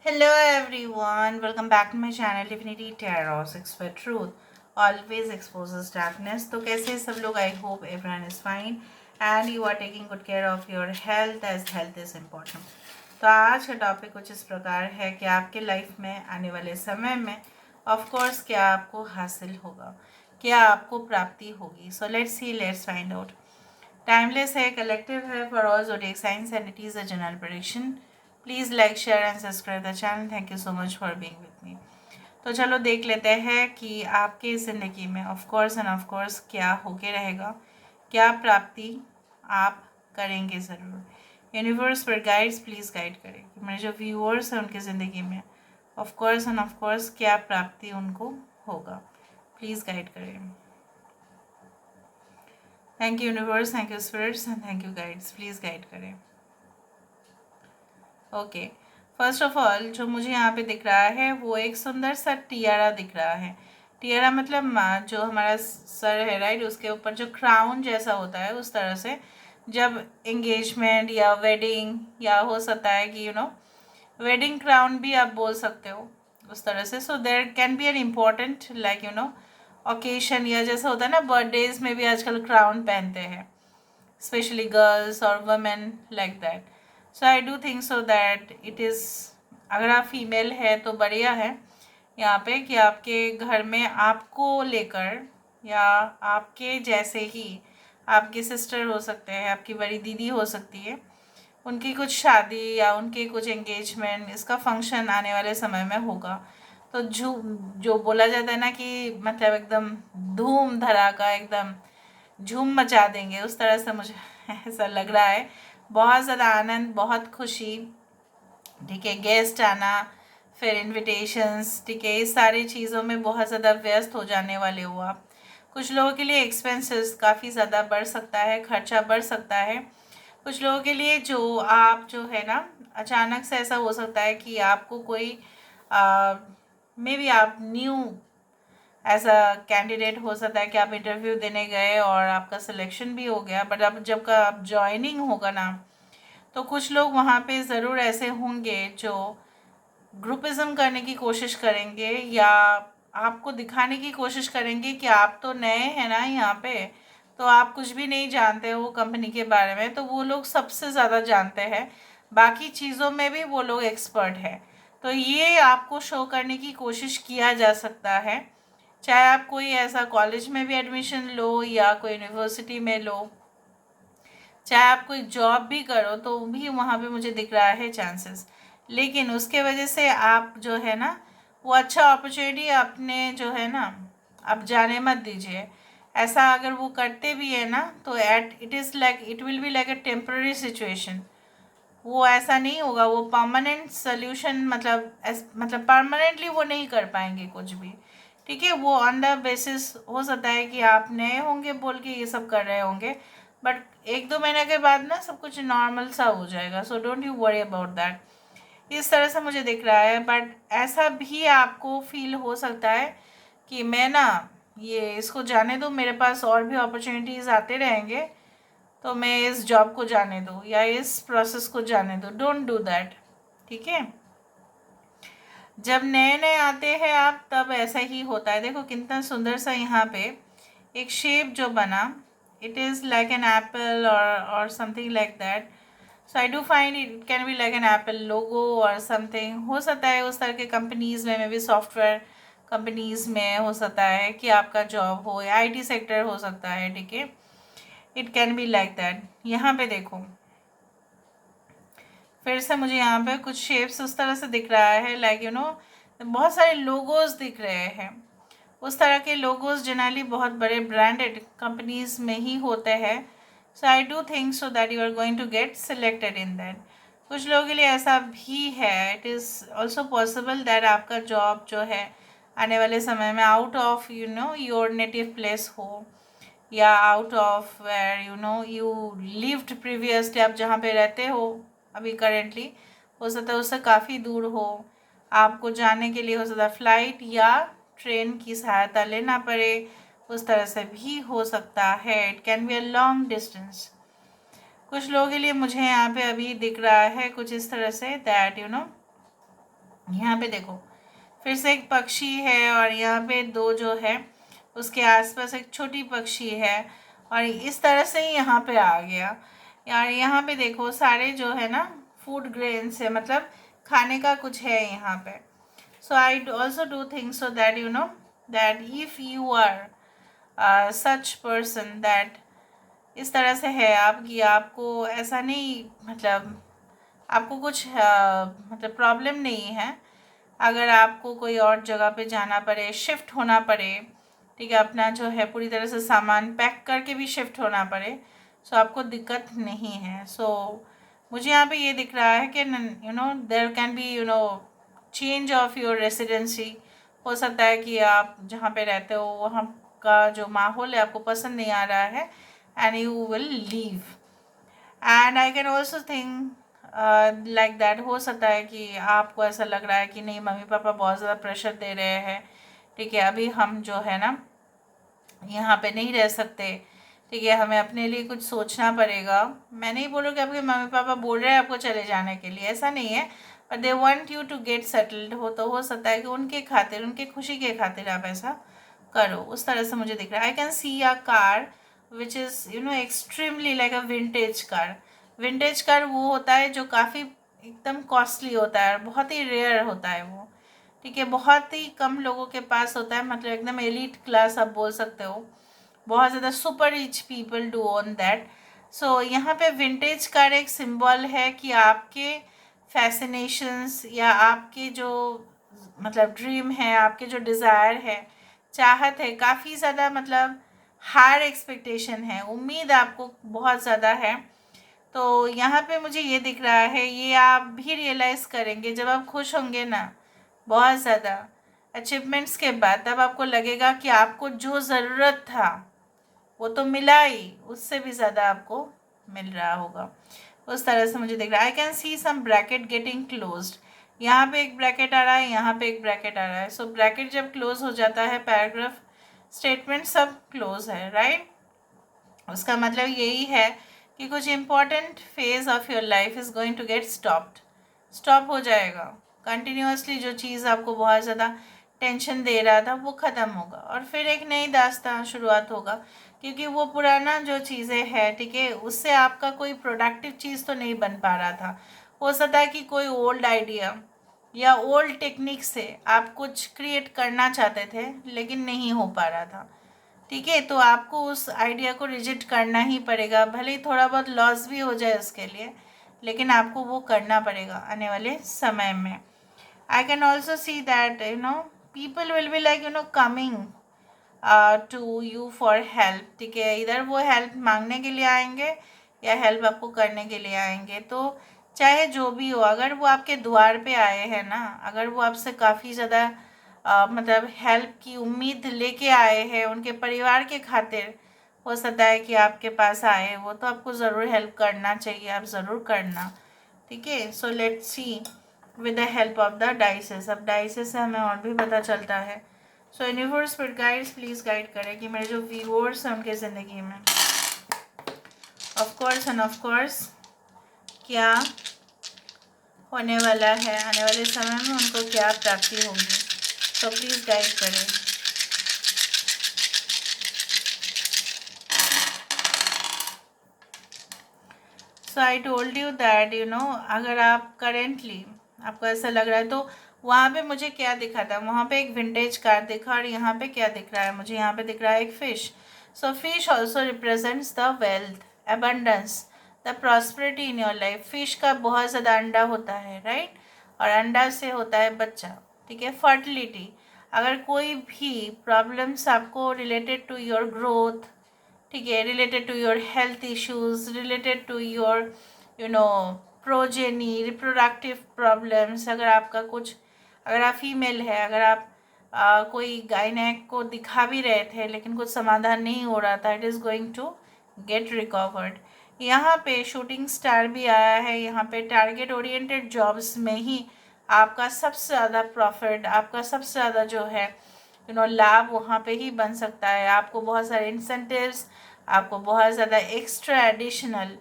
Hello everyone, welcome back to my channel Divinity Tarot 6 for Truth always exposes darkness. तो कैसे हैं सब लोग? I hope everyone is fine and you are taking good care of your health as health is important. तो आज का topic कुछ इस प्रकार है कि आपके लाइफ में आने वाले समय में ऑफ कोर्स क्या आपको हासिल होगा, क्या आपको प्राप्ति होगी. So let's find out. Timeless है, कलेक्टिव है, for all zodiac science and it is a general prediction. Please like share and subscribe the channel. Thank you so much for being with me. तो चलो देख लेते हैं कि आपकी ज़िंदगी में of course and of course क्या होके रहेगा, क्या प्राप्ति आप करेंगे ज़रूर. यूनिवर्स पर गाइड्स प्लीज़ गाइड करें कि मेरे जो व्यूअर्स हैं उनकी ज़िंदगी में of course and of course क्या प्राप्ति उनको होगा. प्लीज़ गाइड करें. Thank you universe, thank you spirits and thank you guides. Please guide करें. ओके, फर्स्ट ऑफ ऑल जो मुझे यहाँ पे दिख रहा है वो एक सुंदर सा टियारा दिख रहा है. टियारा मतलब जो हमारा सर है राइट, उसके ऊपर जो क्राउन जैसा होता है उस तरह से जब एंगेजमेंट या वेडिंग या हो सकता है कि वेडिंग क्राउन भी आप बोल सकते हो उस तरह से. So there can be an important like occasion या जैसा होता है ना बर्थडेज में भी आजकल क्राउन पहनते हैं स्पेशली गर्ल्स और women like that. So I do think so that it is, अगर आप फीमेल है तो बढ़िया है यहाँ पे कि आपके घर में आपको लेकर या आपके जैसे ही आपकी सिस्टर हो सकते हैं, आपकी बड़ी दीदी हो सकती है, उनकी कुछ शादी या उनके कुछ एंगेजमेंट इसका फंक्शन आने वाले समय में होगा. तो जो बोला जाता है ना कि मतलब एकदम धूम धड़ाका एकदम झूम मचा देंगे, उस तरह से मुझे ऐसा लग रहा है. बहुत ज़्यादा आनंद, बहुत खुशी, ठीक है, गेस्ट आना, फिर इनविटेशंस, ठीक है, इस सारी चीज़ों में बहुत ज़्यादा व्यस्त हो जाने वाले हो आप. कुछ लोगों के लिए एक्सपेंसेस काफ़ी ज़्यादा बढ़ सकता है, खर्चा बढ़ सकता है. कुछ लोगों के लिए जो आप जो है ना अचानक से ऐसा हो सकता है कि आपको कोई मे बी आप न्यू ऐसा कैंडिडेट हो सकता है कि आप इंटरव्यू देने गए और आपका सिलेक्शन भी हो गया, बट अब जब का आप ज्वाइनिंग होगा ना तो कुछ लोग वहाँ पे ज़रूर ऐसे होंगे जो ग्रुपिज़म करने की कोशिश करेंगे या आपको दिखाने की कोशिश करेंगे कि आप तो नए हैं ना यहाँ पे, तो आप कुछ भी नहीं जानते हो कंपनी के बारे में. तो वो लोग सबसे ज़्यादा जानते हैं, बाकी चीज़ों में भी वो लोग एक्सपर्ट हैं. तो ये आपको शो करने की कोशिश किया जा सकता है, चाहे आप कोई ऐसा कॉलेज में भी एडमिशन लो या कोई यूनिवर्सिटी में लो, चाहे आप कोई जॉब भी करो तो भी वहाँ पे मुझे दिख रहा है चांसेस. लेकिन उसके वजह से आप जो है ना वो अच्छा अपॉर्चुनिटी अपने जो है ना आप जाने मत दीजिए. ऐसा अगर वो करते भी है ना तो it will be like a temporary situation. वो ऐसा नहीं होगा, वो परमानेंट सोल्यूशन मतलब परमानेंटली वो नहीं कर पाएंगे कुछ भी, ठीक है. वो ऑन द बेसिस हो सकता है कि आप नए होंगे बोल के ये सब कर रहे होंगे, बट एक दो महीने के बाद ना सब कुछ नॉर्मल सा हो जाएगा. So don't you worry about that. इस तरह से मुझे दिख रहा है. बट ऐसा भी आपको फील हो सकता है कि मैं ना ये इसको जाने दूँ, मेरे पास और भी अपॉर्चुनिटीज़ आते रहेंगे तो मैं इस जॉब को जाने दूँ या इस प्रोसेस को जाने दूँ. डोंट डू दैट, ठीक है. जब नए नए आते हैं आप तब ऐसा ही होता है. देखो कितना सुंदर सा यहाँ पे एक शेप जो बना, it is like an apple or something like that. So I do find it can be like an apple logo or something. हो सकता है उस तरह के कंपनीज़ में, मे बी सॉफ्टवेयर कंपनीज़ में हो सकता है कि आपका जॉब हो या आईटी सेक्टर हो सकता है, ठीक है. It can be like that. यहाँ पे देखो फिर से मुझे यहाँ पे कुछ शेप्स उस तरह से दिख रहा है लाइक बहुत सारे लोगोज दिख रहे हैं. उस तरह के लोगोज जनरली बहुत बड़े ब्रांडेड कंपनीज में ही होते हैं. So I do think so that you are going to get selected in that. कुछ लोगों के लिए ऐसा भी है, it is also possible that आपका जॉब जो है आने वाले समय में out of your native place हो या out of where you lived previously, आप जहाँ पे रहते हो अभी करेंटली, हो सकता है उससे काफ़ी दूर हो. आपको जाने के लिए हो सकता है फ़्लाइट या ट्रेन की सहायता लेना पड़े, उस तरह से भी हो सकता है. It can be a long distance. कुछ लोगों के लिए मुझे यहाँ पे अभी दिख रहा है कुछ इस तरह से दैट यहाँ पे देखो फिर से एक पक्षी है और यहाँ पे दो जो है उसके आसपास एक छोटी पक्षी है और इस तरह से ही यहाँ पे आ गया। यार यहाँ पे देखो सारे जो है ना फूड ग्रेन्स है, मतलब खाने का कुछ है यहाँ पे। So I also do think so that you know that if you are such person that इस तरह से है आप कि आपको ऐसा नहीं, मतलब आपको कुछ मतलब प्रॉब्लम नहीं है अगर आपको कोई और जगह पे जाना पड़े, शिफ्ट होना पड़े, ठीक है, अपना जो है पूरी तरह से सामान पैक करके भी शिफ्ट होना पड़े, सो आपको दिक्कत नहीं है। सो मुझे यहाँ पे ये दिख रहा है कि you know there can be you know change of your residency. हो सकता है कि आप जहाँ पे रहते हो वहाँ का जो माहौल है आपको पसंद नहीं आ रहा है and you will leave. And I can also think like that, हो सकता है कि आपको ऐसा लग रहा है कि नहीं मम्मी पापा बहुत ज़्यादा प्रेशर दे रहे हैं, ठीक है, अभी हम जो है ना यहाँ पे नहीं रह सकते, ठीक है, हमें अपने लिए कुछ सोचना पड़ेगा। मैं नहीं बोलूँगी आपके मम्मी पापा बोल रहे हैं आपको चले जाने के लिए, ऐसा नहीं है, but they want you to get settled हो, तो हो सकता है कि उनके खातिर, उनके खुशी के खातिर आप ऐसा करो। उस तरह से मुझे दिख रहा है। I can see a car which is you know extremely like a vintage car. Vintage car वो होता है जो काफ़ी एकदम कॉस्टली होता है और बहुत ही रेयर होता है वो, ठीक है, बहुत ही कम लोगों के पास होता है, मतलब एकदम एलिट क्लास आप बोल सकते हो, बहुत ज़्यादा super rich people do own that. So यहाँ पे विंटेज कार एक सिंबल है कि आपके फैसिनेशंस या आपके जो मतलब ड्रीम है, आपके जो डिज़ायर है, चाहत है, काफ़ी ज़्यादा मतलब हायर एक्सपेक्टेशन है, उम्मीद आपको बहुत ज़्यादा है। तो यहाँ पे मुझे ये दिख रहा है, ये आप भी रियलाइज़ करेंगे जब आप खुश होंगे ना बहुत ज़्यादा अचीवमेंट्स के बाद, तब आपको लगेगा कि आपको जो ज़रूरत था वो तो मिला ही, उससे भी ज़्यादा आपको मिल रहा होगा। उस तरह से मुझे दिख रहा है। I can see some bracket getting closed. यहाँ पे एक ब्रैकेट आ रहा है, यहाँ पे एक ब्रैकेट आ रहा है। सो ब्रैकेट जब क्लोज हो जाता है, पैराग्राफ स्टेटमेंट सब क्लोज है, राइट। उसका मतलब यही है कि कुछ important phase of your life is going to get stopped, stop हो जाएगा। कंटिन्यूसली जो चीज़ आपको बहुत ज़्यादा टेंशन दे रहा था वो ख़त्म होगा और फिर एक नई दास्तां शुरुआत होगा, क्योंकि वो पुराना जो चीज़ें हैं, ठीक है, उससे आपका कोई प्रोडक्टिव चीज़ तो नहीं बन पा रहा था। हो सकता है कि कोई ओल्ड आइडिया या ओल्ड टेक्निक से आप कुछ क्रिएट करना चाहते थे लेकिन नहीं हो पा रहा था, ठीक है, तो आपको उस आइडिया को रिजेक्ट करना ही पड़ेगा, भले ही थोड़ा बहुत लॉस भी हो जाए उसके लिए, लेकिन आपको वो करना पड़ेगा आने वाले समय में। I can also see that you know people will be like you know coming to you for help, ठीक है, इधर वो हेल्प मांगने के लिए आएंगे या हेल्प आपको करने के लिए आएंगे। तो चाहे जो भी हो, अगर वो आपके द्वार पे आए हैं ना, अगर वो आपसे काफ़ी ज़्यादा मतलब हेल्प की उम्मीद लेके आए हैं उनके परिवार के खातिर, हो सकता है कि आपके पास आए वो, तो आपको ज़रूर हेल्प करना चाहिए, आप ज़रूर करना, ठीक है। So let's see with the help of the dices. अब डाइसेस से हमें और भी पता चलता है। सो universe spirit guides please guide करें कि मेरे जो व्यूअर्स हैं उनके ज़िंदगी में ऑफ कोर्स क्या होने वाला है, आने वाले समय में उनको क्या प्राप्ति होगी। सो प्लीज़ गाइड करें। So I told you that you know अगर आप करेंटली आपको ऐसा लग रहा है, तो वहाँ पे मुझे क्या दिखा था, वहाँ पे एक विंटेज कार दिखा और यहाँ पे क्या दिख रहा है मुझे, यहाँ पे दिख रहा है एक fish. So fish also represents the wealth, abundance, the prosperity in your life. Fish का बहुत ज़्यादा अंडा होता है, राइट, और अंडा से होता है बच्चा, ठीक है, फर्टिलिटी। अगर कोई भी प्रॉब्लम्स आपको रिलेटेड टू योर ग्रोथ, ठीक है, related to your health issues, related to your you know progeny, reproductive problems, अगर आपका कुछ, अगर आप फीमेल है, अगर आप कोई गायनेक को दिखा भी रहे थे लेकिन कुछ समाधान नहीं हो रहा था, it is going to get recovered. यहाँ पे शूटिंग स्टार भी आया है। यहाँ पे टारगेट ओरिएंटेड जॉब्स में ही आपका सबसे ज़्यादा प्रॉफिट, आपका सबसे ज़्यादा जो है यू नो लाभ वहाँ पे ही बन सकता है। आपको बहुत सारे इंसेंटिव्स, आपको बहुत ज़्यादा एक्स्ट्रा एडिशनल,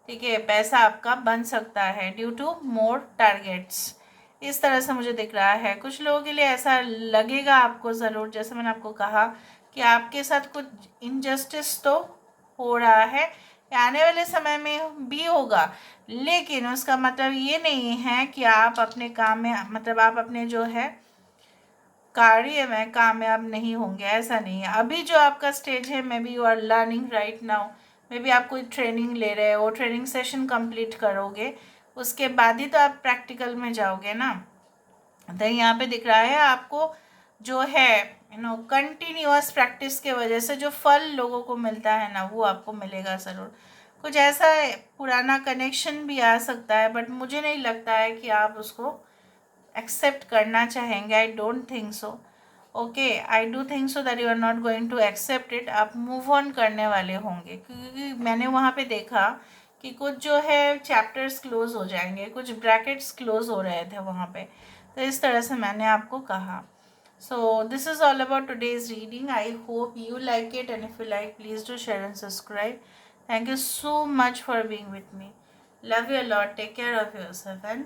ठीक है, पैसा आपका बन सकता है ड्यू टू मोर टारगेट्स। इस तरह से मुझे दिख रहा है। कुछ लोगों के लिए ऐसा लगेगा आपको ज़रूर, जैसे मैंने आपको कहा कि आपके साथ कुछ इनजस्टिस तो हो रहा है, आने वाले समय में भी होगा, लेकिन उसका मतलब ये नहीं है कि आप अपने काम में, मतलब आप अपने जो है कार्य में कामयाब नहीं होंगे, ऐसा नहीं है। अभी जो आपका स्टेज है, maybe you are learning right now, maybe आप कोई ट्रेनिंग ले रहे हो, ट्रेनिंग सेशन कंप्लीट करोगे, उसके बाद ही तो आप प्रैक्टिकल में जाओगे ना। तो यहाँ पे दिख रहा है आपको जो है कंटिन्यूअस प्रैक्टिस के वजह से जो फल लोगों को मिलता है ना, वो आपको मिलेगा ज़रूर। कुछ ऐसा पुराना कनेक्शन भी आ सकता है, बट मुझे नहीं लगता है कि आप उसको एक्सेप्ट करना चाहेंगे। I don't think so. Okay, I do think so that you are not going to accept it. आप मूव ऑन करने वाले होंगे, क्योंकि मैंने वहाँ पे देखा कि कुछ जो है चैप्टर्स क्लोज हो जाएंगे, कुछ ब्रैकेट्स क्लोज हो रहे थे वहाँ पे, तो इस तरह से मैंने आपको कहा। So this is all about today's reading. I hope you like it, and if you like, please do share and subscribe. Thank you so much for being with me. Love you a lot. Take care of yourself and